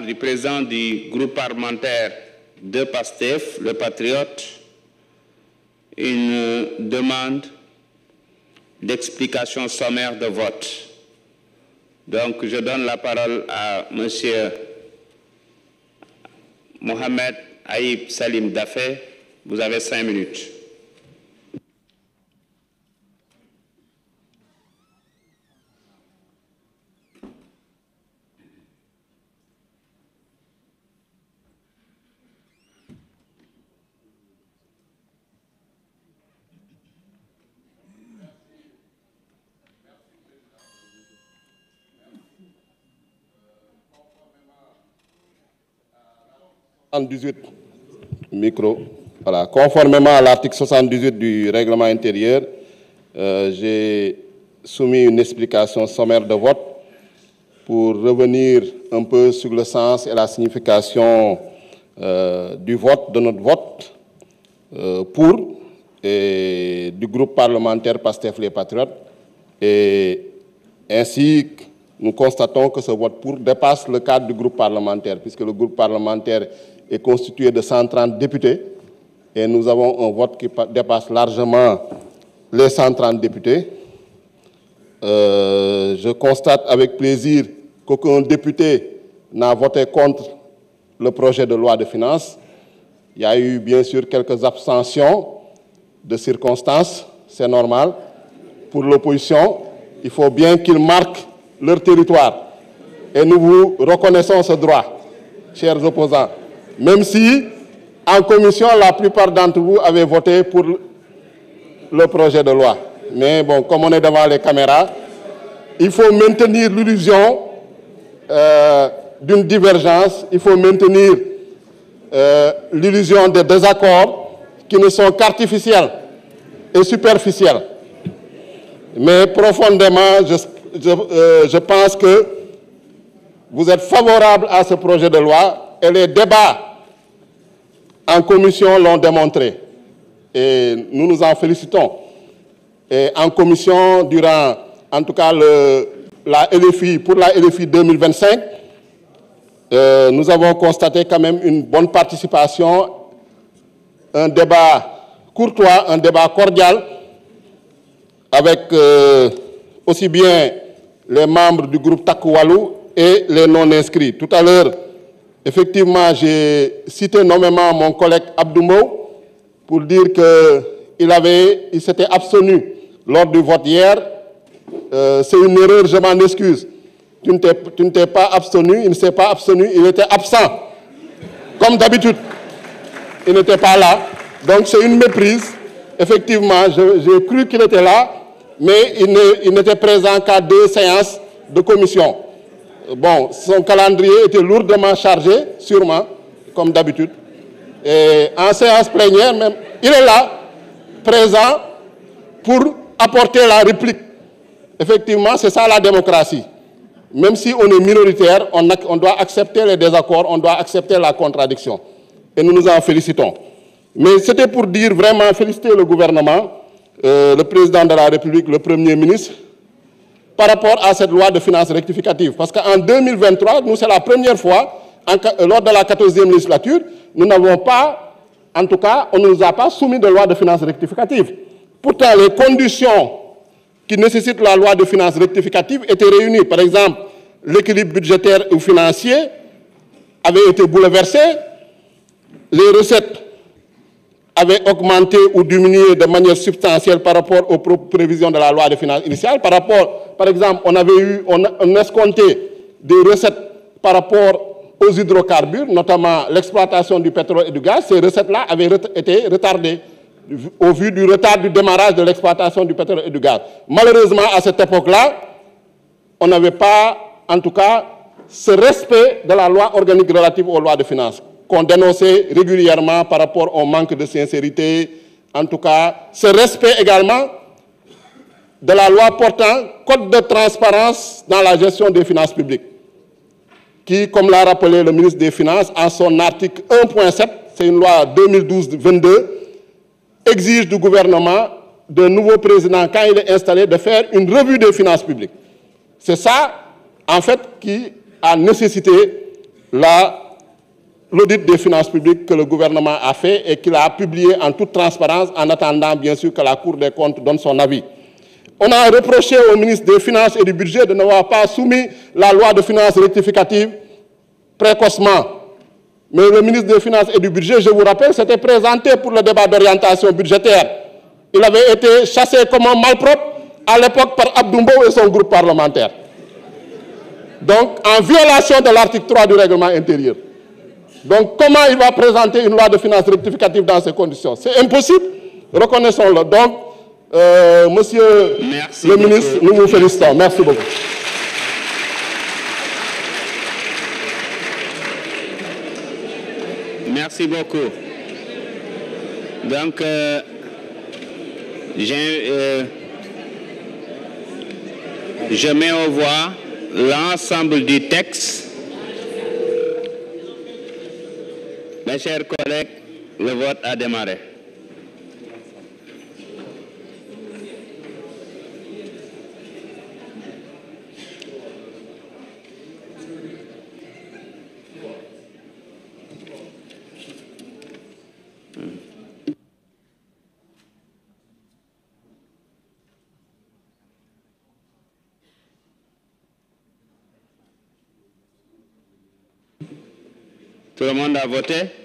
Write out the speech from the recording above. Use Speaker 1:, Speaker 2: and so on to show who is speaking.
Speaker 1: Du président du groupe parlementaire de PASTEF, le Patriote, une demande d'explication sommaire de vote. Donc, je donne la parole à M. Mohamed Aïb Salim Dafé. Vous avez 5 minutes.
Speaker 2: Voilà. Conformément à l'article 78 du règlement intérieur, j'ai soumis une explication sommaire de vote pour revenir un peu sur le sens et la signification du vote, de notre vote pour et du groupe parlementaire PASTEF les Patriotes. Et ainsi, nous constatons que ce vote pour dépasse le cadre du groupe parlementaire, puisque le groupe parlementaire est constitué de 130 députés et nous avons un vote qui dépasse largement les 130 députés. Je constate avec plaisir qu'aucun député n'a voté contre le projet de loi de finances. Il y a eu bien sûr quelques abstentions de circonstances, c'est normal. Pour l'opposition, il faut bien qu'ils marquent leur territoire. Et nous vous reconnaissons ce droit, chers opposants. Même si, en commission, la plupart d'entre vous avaient voté pour le projet de loi. Mais bon, comme on est devant les caméras, il faut maintenir l'illusion d'une divergence, il faut maintenir l'illusion des désaccords qui ne sont qu'artificiels et superficiels. Mais profondément, je pense que vous êtes favorable à ce projet de loi et les débats en commission l'ont démontré. Et nous nous en félicitons. Et en commission, durant, en tout cas, pour la LFI 2025, nous avons constaté quand même une bonne participation, un débat courtois, un débat cordial, avec aussi bien les membres du groupe Takoualou et les non-inscrits. Tout à l'heure, effectivement, j'ai cité nommément mon collègue Abdoumou pour dire qu'il s'était abstenu lors du vote hier. C'est une erreur, je m'en excuse. Tu ne t'es pas abstenu, il ne s'est pas abstenu, il était absent. Comme d'habitude, il n'était pas là. Donc c'est une méprise. Effectivement, j'ai cru qu'il était là, mais il n'était présent qu'à 2 séances de commission. Bon, son calendrier était lourdement chargé, sûrement, comme d'habitude. Et en séance plénière, même, il est là, présent, pour apporter la réplique. Effectivement, c'est ça la démocratie. Même si on est minoritaire, on doit accepter les désaccords, on doit accepter la contradiction. Et nous nous en félicitons. Mais c'était pour dire vraiment, féliciter le gouvernement, le président de la République, le Premier ministre, par rapport à cette loi de finances rectificative. Parce qu'en 2023, nous, c'est la première fois, lors de la 14e législature, nous n'avons pas, en tout cas, on ne nous a pas soumis de loi de finances rectificative. Pourtant, les conditions qui nécessitent la loi de finances rectificative étaient réunies. Par exemple, l'équilibre budgétaire ou financier avait été bouleversé, les recettes avaient augmenté ou diminué de manière substantielle par rapport aux prévisions de la loi de finances initiale. Par exemple, on escomptait des recettes par rapport aux hydrocarbures, notamment l'exploitation du pétrole et du gaz. Ces recettes-là avaient été retardées au vu du retard du démarrage de l'exploitation du pétrole et du gaz. Malheureusement, à cette époque-là, on n'avait pas, en tout cas, ce respect de la loi organique relative aux lois de finances, qu'on dénonçait régulièrement par rapport au manque de sincérité, en tout cas, ce respect également de la loi portant code de transparence dans la gestion des finances publiques, qui, comme l'a rappelé le ministre des Finances, en son article 1.7, c'est une loi 2012-22, exige du gouvernement, d'un nouveau président, quand il est installé, de faire une revue des finances publiques. C'est ça, en fait, qui a nécessité l'audit des finances publiques que le gouvernement a fait et qu'il a publié en toute transparence en attendant bien sûr que la Cour des comptes donne son avis. On a reproché au ministre des Finances et du Budget de n'avoir pas soumis la loi de finances rectificative précocement. Mais le ministre des Finances et du Budget, je vous rappelle, s'était présenté pour le débat d'orientation budgétaire. Il avait été chassé comme un malpropre à l'époque par Abdoumbo et son groupe parlementaire. Donc, en violation de l'article 3 du règlement intérieur. Donc, comment il va présenter une loi de finances rectificative dans ces conditions? C'est impossible, reconnaissons-le. Donc, monsieur le ministre, nous vous félicitons. Merci beaucoup.
Speaker 1: Merci beaucoup. Donc, je mets au voix l'ensemble du texte. Mes chers collègues, le vote a démarré. Tout le monde a voté?